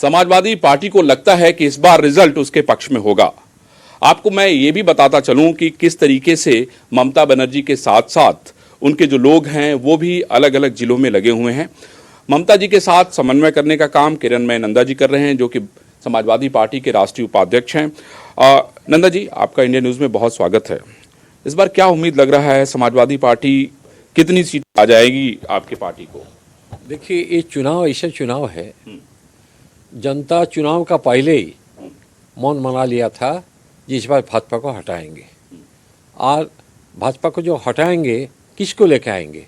Samajwadi party को लगता है कि इस बार रिजल्ट उसके पक्ष में होगा। आपको मैं ये भी बताता चलूं कि किस तरीके से ममता बनर्जी के साथ साथ उनके जो लोग हैं वो भी अलग अलग जिलों में लगे हुए हैं। ममता जी के साथ समन्वय करने का काम किरणमय नंदा जी कर रहे हैं, जो कि समाजवादी पार्टी के राष्ट्रीय उपाध्यक्ष हैं। नंदा जी, आपका इंडिया न्यूज में बहुत स्वागत है। इस बार क्या उम्मीद लग रहा है, समाजवादी पार्टी कितनी सीट आ जाएगी आपकी पार्टी को? देखिए, ये चुनाव ऐसा चुनाव है, जनता चुनाव का पहले ही मौन मना लिया था जिस बार भाजपा को हटाएंगे। और भाजपा को जो हटाएंगे किसको लेके आएंगे?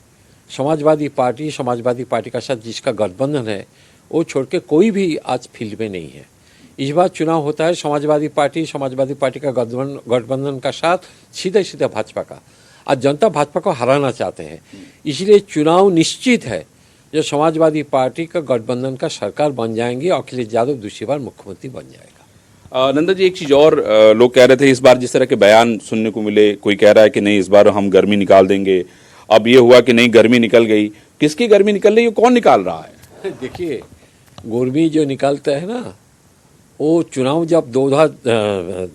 समाजवादी पार्टी का साथ जिसका गठबंधन है वो छोड़ के कोई भी आज फील्ड में नहीं है। इस बार चुनाव होता है समाजवादी पार्टी का गठबंधन का साथ सीधे सीधे भाजपा का। आज जनता भाजपा को हराना चाहते हैं, इसलिए चुनाव निश्चित है जो समाजवादी पार्टी का गठबंधन का सरकार बन जाएंगे। अखिलेश यादव दूसरी बार मुख्यमंत्री बन जाएगा। नंदा जी, एक चीज और लोग कह रहे थे, इस बार जिस तरह के बयान सुनने को मिले, कोई कह रहा है कि नहीं इस बार हम गर्मी निकाल देंगे। अब ये हुआ कि नहीं गर्मी निकल गई। किसकी गर्मी निकल रही है, कौन निकाल रहा है? देखिए, गर्मी जो निकालता है ना, वो चुनाव जब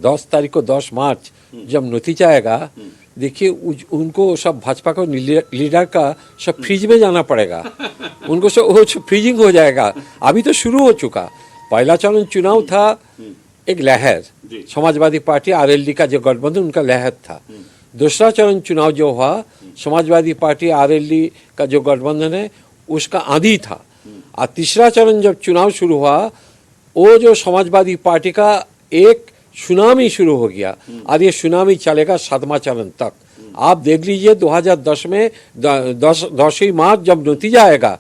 10 तारीख को 10 मार्च जब नतीजा आएगा, देखिए उनको सब भाजपा को लीडर का सब फ्रीज में जाना पड़ेगा। उनको सब फ्रीजिंग हो जाएगा। अभी तो शुरू हो चुका। पहला चरण चुनाव था एक लहर, समाजवादी पार्टी आरएलडी का जो गठबंधन उनका लहर था। दूसरा चरण चुनाव जो हुआ, समाजवादी पार्टी आरएलडी का जो गठबंधन है उसका आंधी था। और तीसरा चरण जब चुनाव शुरू हुआ, वो जो समाजवादी पार्टी का एक सुनामी शुरू हो गया और ये सुनामी चलेगा 7वां चरण तक। आप देख लीजिए 2010 में 10 मार्च जब नतीजा आएगा,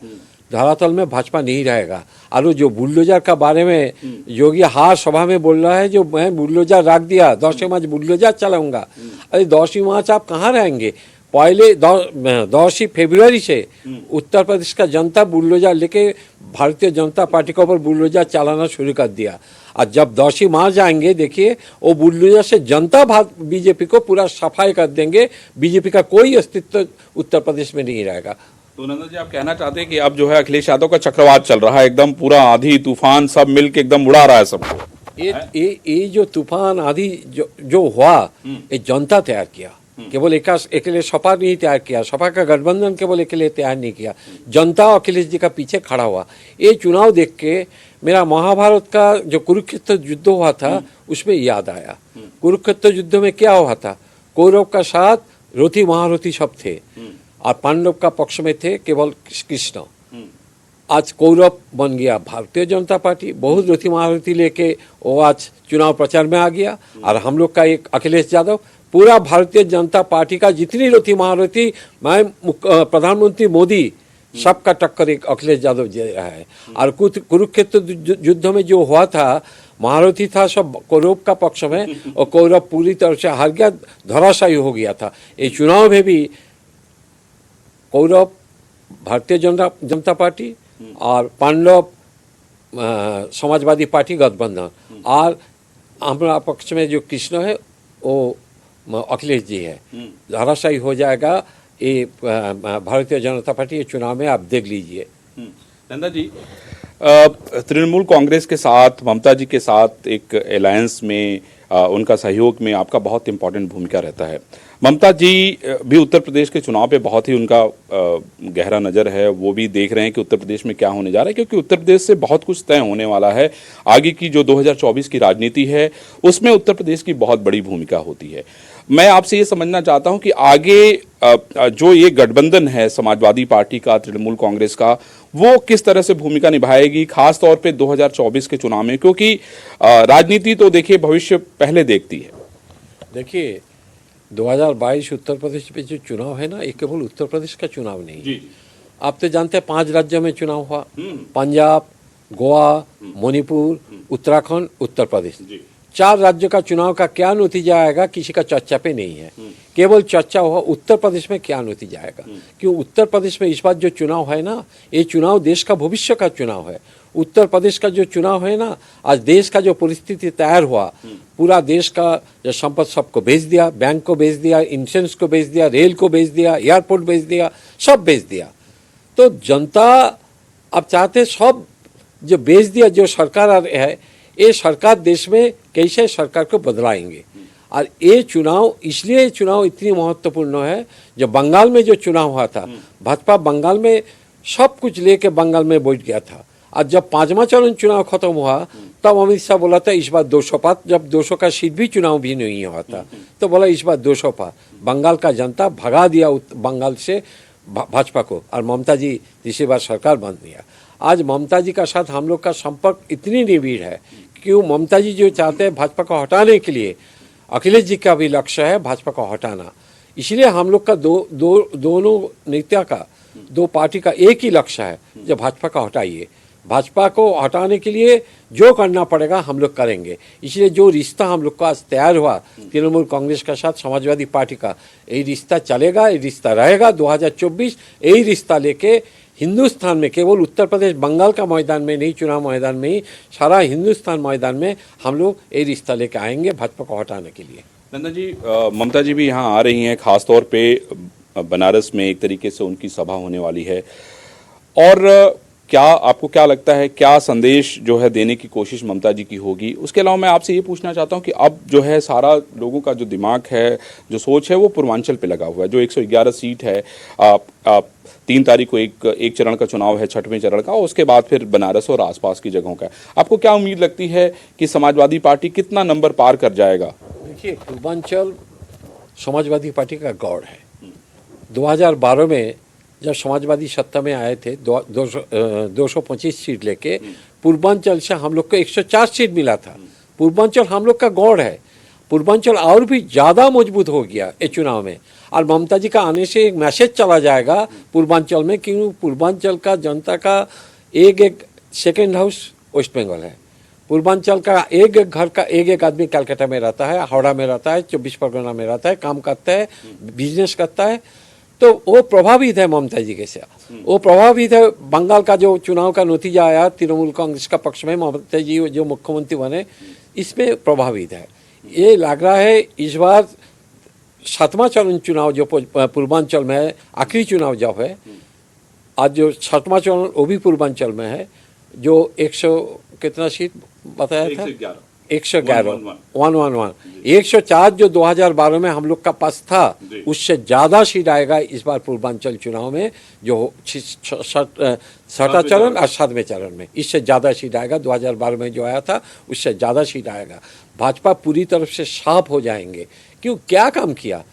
धरातल में भाजपा नहीं रहेगा। और जो बुलडोजर का बारे में योगी हार सभा में बोल रहा है, जो मैं बुलडोजर रख दिया 10 मार्च बुलडोजर चलाऊंगा। अरे 10 मार्च आप कहाँ रहेंगे? पहले 10 फरवरी से उत्तर प्रदेश का जनता बुलडोजर लेके भारतीय जनता पार्टी के ऊपर बुलडोजर चलाना शुरू कर दिया। और जब 10 मार्च आएंगे, देखिए वो बुलडोजर से जनता बीजेपी को पूरा सफाई कर देंगे। बीजेपी का कोई अस्तित्व उत्तर प्रदेश में नहीं रहेगा। तो नंदा जी, आप कहना चाहते हैं कि अब जो है अखिलेश यादव का चक्रवात चल रहा है, एकदम पूरा आंधी तूफान सब मिलके एकदम उड़ा रहा है सबको। ये जो तूफान आंधी जो हुआ, ये जनता तैयार किया। केवल अकेले सपा नहीं तैयार किया, सपा का गठबंधन केवल अकेले तैयार नहीं किया, जनता अखिलेश जी का पीछे खड़ा हुआ। ये चुनाव देख के मेरा महाभारत का जो कुरुक्षेत्र युद्ध हुआ था उसमें याद आया। कुरुक्षेत्र युद्ध में क्या हुआ था? कौरव का साथ रथी महारथी सब थे और पांडव का पक्ष में थे केवल कृष्ण। आज कौरव बन गया भारतीय जनता पार्टी, बहुत रथी महारथी लेके वो आज चुनाव प्रचार में आ गया। और हम लोग का एक अखिलेश यादव, पूरा भारतीय जनता पार्टी का जितनी रथी महारथी, मैं प्रधानमंत्री मोदी सबका टक्कर एक अखिलेश यादव दे रहा है। और कुरुक्षेत्र युद्ध में जो हुआ था, महारथी था सब कौरव का पक्ष में और कौरव पूरी तरह से हार गया, धराशायी हो गया था। ये चुनाव में भी कौरव भारतीय जनता पार्टी और पांडव समाजवादी पार्टी गठबंधन, और हमारा पक्ष में जो कृष्ण है वो अखिलेश जी है। धराशायी हो जाएगा ये भारतीय जनता पार्टी। ये चुनाव में आप देख लीजिए। नंदा जी, तृणमूल कांग्रेस के साथ, ममता जी के साथ एक अलायंस में उनका सहयोग में आपका बहुत इंपॉर्टेंट भूमिका रहता है। ममता जी भी उत्तर प्रदेश के चुनाव पे बहुत ही उनका गहरा नज़र है। वो भी देख रहे हैं कि उत्तर प्रदेश में क्या होने जा रहा है, क्योंकि उत्तर प्रदेश से बहुत कुछ तय होने वाला है। आगे की जो 2024 की राजनीति है उसमें उत्तर प्रदेश की बहुत बड़ी भूमिका होती है। मैं आपसे ये समझना चाहता हूं कि आगे जो ये गठबंधन है समाजवादी पार्टी का, तृणमूल कांग्रेस का, वो किस तरह से भूमिका निभाएगी खास तौर पे 2024 के चुनाव में, क्योंकि राजनीति तो देखिए भविष्य पहले देखती है। देखिए 2022 उत्तर प्रदेश में जो चुनाव है ना, ये केवल उत्तर प्रदेश का चुनाव नहीं है। आप तो जानते हैं 5 राज्यों में चुनाव हुआ, पंजाब, गोवा, मणिपुर, उत्तराखंड, उत्तर प्रदेश। 4 राज्यों का चुनाव का क्या नतीजा आएगा किसी का चर्चा पे नहीं है। केवल चर्चा हुआ उत्तर प्रदेश में क्या नतीजा आएगा, क्यों उत्तर प्रदेश में इस बार जो चुनाव है ना, ये चुनाव देश का भविष्य का चुनाव है। उत्तर प्रदेश का जो चुनाव है ना, आज देश का जो परिस्थिति तैयार हुआ, पूरा देश का जो संपत्ति सबको बेच दिया, बैंक को बेच दिया, इंश्योरेंस को बेच दिया, रेल को बेच दिया, एयरपोर्ट बेच दिया, सब बेच दिया। तो जनता अब चाहते सब जो बेच दिया जो सरकार है, ये सरकार देश में कैसे सरकार को बदलाएंगे। और ये चुनाव इसलिए चुनाव इतनी महत्वपूर्ण है, जब बंगाल में जो चुनाव हुआ था, भाजपा बंगाल में सब कुछ लेके बंगाल में बैठ गया था। और जब पांचवा चरण चुनाव खत्म हुआ तब अमित शाह बोला था इस बार 200 पार, जब 200 का सीट भी चुनाव भी नहीं हुआ था तो बोला इस बार 200 पार। बंगाल का जनता भगा दिया बंगाल से भाजपा को, और ममता जी तीसरी बार सरकार बन दिया। आज ममता जी का साथ हम लोग का संपर्क इतनी निबिड़ है, क्यों ममता जी जो चाहते हैं भाजपा को हटाने के लिए, अखिलेश जी का भी लक्ष्य है भाजपा को हटाना। इसलिए हम लोग का दोनों नेता का, दो पार्टी का एक ही लक्ष्य है, जब भाजपा को हटाइए। भाजपा को हटाने के लिए जो करना पड़ेगा हम लोग करेंगे। इसलिए जो रिश्ता हम लोग का आज तैयार हुआ तृणमूल कांग्रेस का साथ समाजवादी पार्टी का, यही रिश्ता चलेगा, ये रिश्ता रहेगा 2024। यही रिश्ता लेके हिंदुस्तान में, केवल उत्तर प्रदेश बंगाल का मैदान में नहीं, चुनाव मैदान में ही, सारा हिंदुस्तान मैदान में हम लोग ये रिश्ता लेके आएंगे भाजपा को हटाने के लिए। नंदा जी, ममता जी भी यहाँ आ रही हैं, खासतौर पे बनारस में एक तरीके से उनकी सभा होने वाली है, और क्या आपको क्या लगता है, क्या संदेश जो है देने की कोशिश ममता जी की होगी? उसके अलावा मैं आपसे ये पूछना चाहता हूँ कि अब जो है सारा लोगों का जो दिमाग है, जो सोच है, वो पूर्वांचल पे लगा हुआ है। जो 111 सीट है, 3 तारीख को एक चरण का चुनाव है, 6वें चरण का, और उसके बाद फिर बनारस और आसपास की जगहों का। आपको क्या उम्मीद लगती है कि समाजवादी पार्टी कितना नंबर पार कर जाएगा? देखिए, पूर्वांचल समाजवादी पार्टी का गौड़ है। 2012 में जब समाजवादी सत्ता में आए थे 225 सीट लेके, पूर्वांचल से हम लोग को 104 सीट मिला था। पूर्वांचल हम लोग का गौड़ है। पूर्वांचल और भी ज़्यादा मजबूत हो गया ये चुनाव में, और ममता जी का आने से एक मैसेज चला जाएगा पूर्वांचल में, क्योंकि पूर्वांचल का जनता का एक सेकेंड हाउस वेस्ट बंगाल है। पूर्वांचल का एक घर का एक आदमी कलकत्ता में रहता है, हावड़ा में रहता है, 24 परगना में रहता है, काम करता है, बिजनेस करता है, तो वो प्रभावित है ममता जी के साथ। वो प्रभावित है। बंगाल का जो चुनाव का नतीजा आया तृणमूल कांग्रेस का पक्ष में, ममता जी जो मुख्यमंत्री बने, इसमें प्रभावित है। ये लग रहा है इस बार 7वां चरण चुनाव जो पूर्वांचल में है, आखिरी चुनाव जब है, आज जो 7वां चरण वो भी पूर्वांचल में है, जो 100 कितना सीट बताया था, 111 111 104 जो 2012 में हम लोग का पास था, उससे ज़्यादा सीट आएगा इस बार पूर्वांचल चुनाव में, जो 6वां चरण और 7वें चरण में, इससे ज़्यादा सीट आएगा। 2012 में जो आया था उससे ज़्यादा सीट आएगा। भाजपा पूरी तरफ से साफ हो जाएंगे। क्यों, क्या काम किया?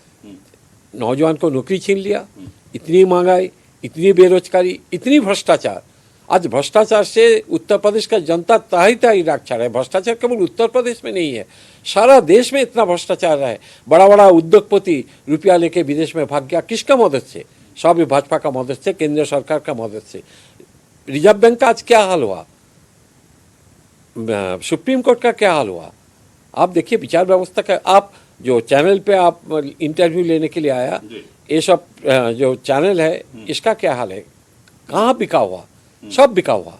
नौजवान को नौकरी छीन लिया, इतनी महंगाई, इतनी बेरोजगारी, इतनी भ्रष्टाचार। आज भ्रष्टाचार से उत्तर प्रदेश का जनता ताही राक्षर है। भ्रष्टाचार केवल उत्तर प्रदेश में नहीं है, सारा देश में इतना भ्रष्टाचार है। बड़ा बड़ा उद्योगपति रुपया लेके विदेश में भाग गया, किसका मदद से? सब भाजपा का मदद से, केंद्र सरकार का मदद से। रिजर्व बैंक का आज क्या हाल हुआ, सुप्रीम कोर्ट का क्या हाल हुआ, आप देखिए। विचार व्यवस्था का, आप जो चैनल पे आप इंटरव्यू लेने के लिए आया, ये सब जो चैनल है इसका क्या हाल है? कहाँ बिका हुआ? सब बिका हुआ।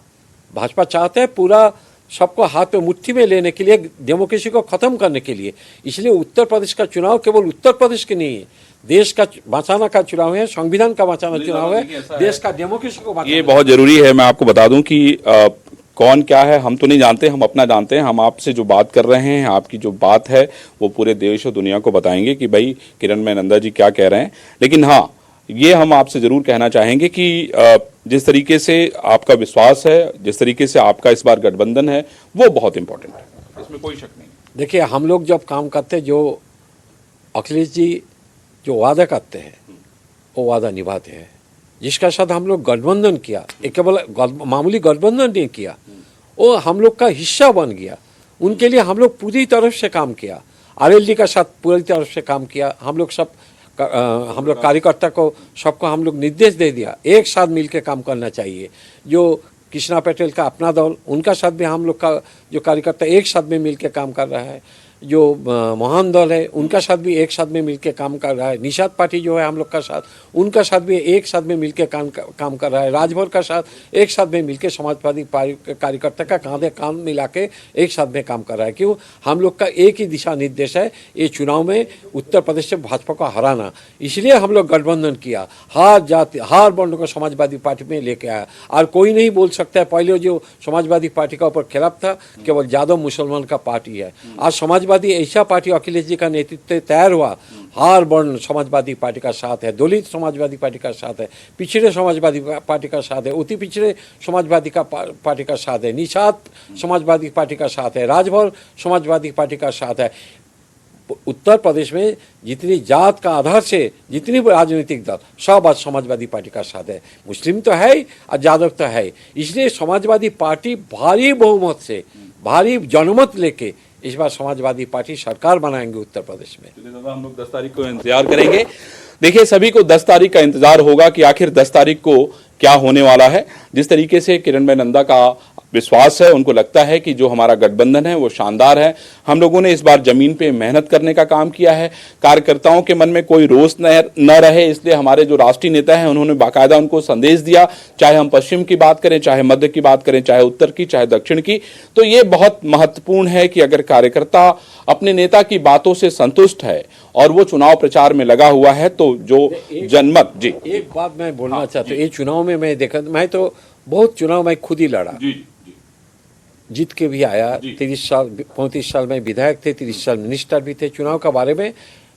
भाजपा चाहते हैं पूरा सबको हाथ में मुट्ठी में लेने के लिए, डेमोक्रेसी को खत्म करने के लिए। इसलिए उत्तर प्रदेश का चुनाव केवल उत्तर प्रदेश के नहीं है, देश का बचाना का चुनाव है, संविधान का बचाना चुनाव है, देश का डेमोक्रेसी को बचाना। ये बहुत जरूरी है। मैं आपको बता दूं कि कौन क्या है हम तो नहीं जानते, हम अपना जानते हैं। हम आपसे जो बात कर रहे हैं, आपकी जो बात है वो पूरे देश और दुनिया को बताएंगे कि भाई किरणमय नंदा जी क्या कह रहे हैं। लेकिन हाँ, ये हम आपसे जरूर कहना चाहेंगे कि जिस तरीके से आपका विश्वास है, जिस तरीके से आपका इस बार गठबंधन है, वो बहुत इंपॉर्टेंट है, इसमें कोई शक नहीं। देखिए, हम लोग जब काम करते हैं, जो अखिलेश जी जो वादा करते हैं वो वादा निभाते हैं। जिसका साथ हम लोग गठबंधन किया, एक केवल मामूली गठबंधन नहीं किया, वो हम लोग का हिस्सा बन गया। उनके लिए हम लोग पूरी तरफ से काम किया, आरएलडी का साथ पूरी तरफ से काम किया। हम लोग कार्यकर्ता को सबको हम लोग निर्देश दे दिया, एक साथ मिलकर काम करना चाहिए। जो कृष्णा पटेल का अपना दल, उनका साथ भी हम लोग का जो कार्यकर्ता एक साथ में मिलकर काम कर रहा है। जो महान दल है उनका साथ भी एक साथ में मिलकर काम कर रहा है। निषाद पार्टी जो है हम लोग का साथ, उनका साथ भी एक साथ में मिलकर काम कर रहा है। राजभर का साथ एक साथ में मिलकर समाजवादी कार्यकर्ता का कांधे कांध मिला के एक साथ में काम कर रहा है। क्यों? हम लोग का एक ही दिशा निर्देश है, ये चुनाव में उत्तर प्रदेश से भाजपा को हराना। इसलिए हम लोग गठबंधन किया, हार वर्ण को समाजवादी पार्टी में लेके आया। और कोई नहीं बोल सकता है, पहले जो समाजवादी पार्टी का ऊपर खिलाफ था केवल यादव मुसलमान का पार्टी है। आज समाजवादी ऐसा पार्टी अखिलेश जी का नेतृत्व तैयार हुआ, हार वर्ण समाजवादी पार्टी का साथ है, दलित समाजवादी पार्टी का साथ है, पिछड़े समाजवादी पार्टी का साथ है, अति पिछड़े समाजवादी का पार्टी का साथ है, निषाद समाजवादी पार्टी का साथ है, राजभर समाजवादी पार्टी का साथ है। उत्तर प्रदेश में जितनी जात का आधार से जितनी भी राजनीतिक दल सब आज समाजवादी पार्टी का साथ है। मुस्लिम तो है ही और यादव तो है ही। इसलिए समाजवादी पार्टी भारी बहुमत से, भारी जनमत लेके इस बार समाजवादी पार्टी सरकार बनाएंगे उत्तर प्रदेश में। चलिए दादा, हम लोग 10 तारीख को इंतजार करेंगे। देखिए, सभी को 10 तारीख का इंतजार होगा कि आखिर 10 तारीख को क्या होने वाला है। जिस तरीके से किरण भाई नंदा का विश्वास है, उनको लगता है कि जो हमारा गठबंधन है वो शानदार है। हम लोगों ने इस बार जमीन पे मेहनत करने का काम किया है, कार्यकर्ताओं के मन में कोई रोष न रहे, इसलिए हमारे जो राष्ट्रीय नेता हैं उन्होंने बाकायदा उनको संदेश दिया, चाहे हम पश्चिम की बात करें, चाहे मध्य की बात करें, चाहे उत्तर की, चाहे दक्षिण की। तो ये बहुत महत्वपूर्ण है कि अगर कार्यकर्ता अपने नेता की बातों से संतुष्ट है और वो चुनाव प्रचार में लगा हुआ है तो जो जनमत। जी, एक बात मैं बोलना चाहता हूँ, ये चुनाव में मैं देखा, मैं तो बहुत चुनाव मैं खुद ही लड़ा, जीत के भी आया। 30 साल 35 साल में विधायक थे, 30 साल मिनिस्टर भी थे। चुनाव का बारे में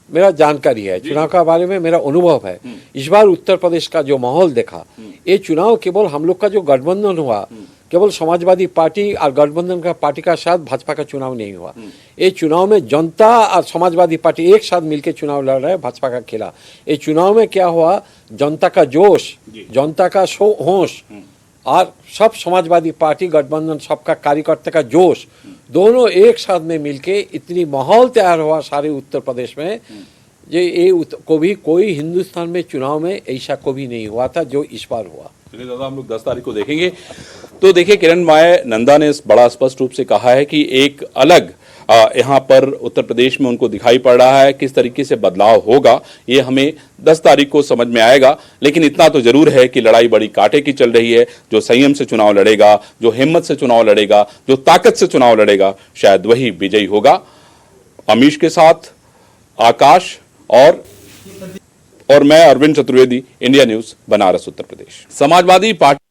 मेरा जानकारी है, चुनाव का बारे में मेरा अनुभव है। इस बार उत्तर प्रदेश का जो माहौल देखा, ये चुनाव केवल हम लोग का जो गठबंधन हुआ, केवल समाजवादी पार्टी और गठबंधन का पार्टी का साथ भाजपा का चुनाव नहीं हुआ। ये चुनाव में जनता और समाजवादी पार्टी एक साथ मिलकर चुनाव लड़ रहे हैं भाजपा का खिलाफ। ये चुनाव में क्या हुआ, जनता का जोश, जनता का होश और सब समाजवादी पार्टी गठबंधन सबका कार्यकर्ता का जोश, दोनों एक साथ में मिलके इतनी माहौल तैयार हुआ सारे उत्तर प्रदेश में। ये कभी कोई हिंदुस्तान में चुनाव में ऐसा कभी नहीं हुआ था जो इस बार हुआ। चलिए दादा, हम लोग 10 तारीख को देखेंगे। तो देखिए, किरण भाई नंदा ने बड़ा स्पष्ट रूप से कहा है कि एक अलग यहाँ पर उत्तर प्रदेश में उनको दिखाई पड़ रहा है। किस तरीके से बदलाव होगा ये हमें 10 तारीख को समझ में आएगा। लेकिन इतना तो जरूर है कि लड़ाई बड़ी कांटे की चल रही है। जो संयम से चुनाव लड़ेगा, जो हिम्मत से चुनाव लड़ेगा, जो ताकत से चुनाव लड़ेगा, शायद वही विजयी होगा। अमीश के साथ आकाश और मैं Arvind Chaturvedi, India news, Banaras, Uttar Pradesh. Samajwadi party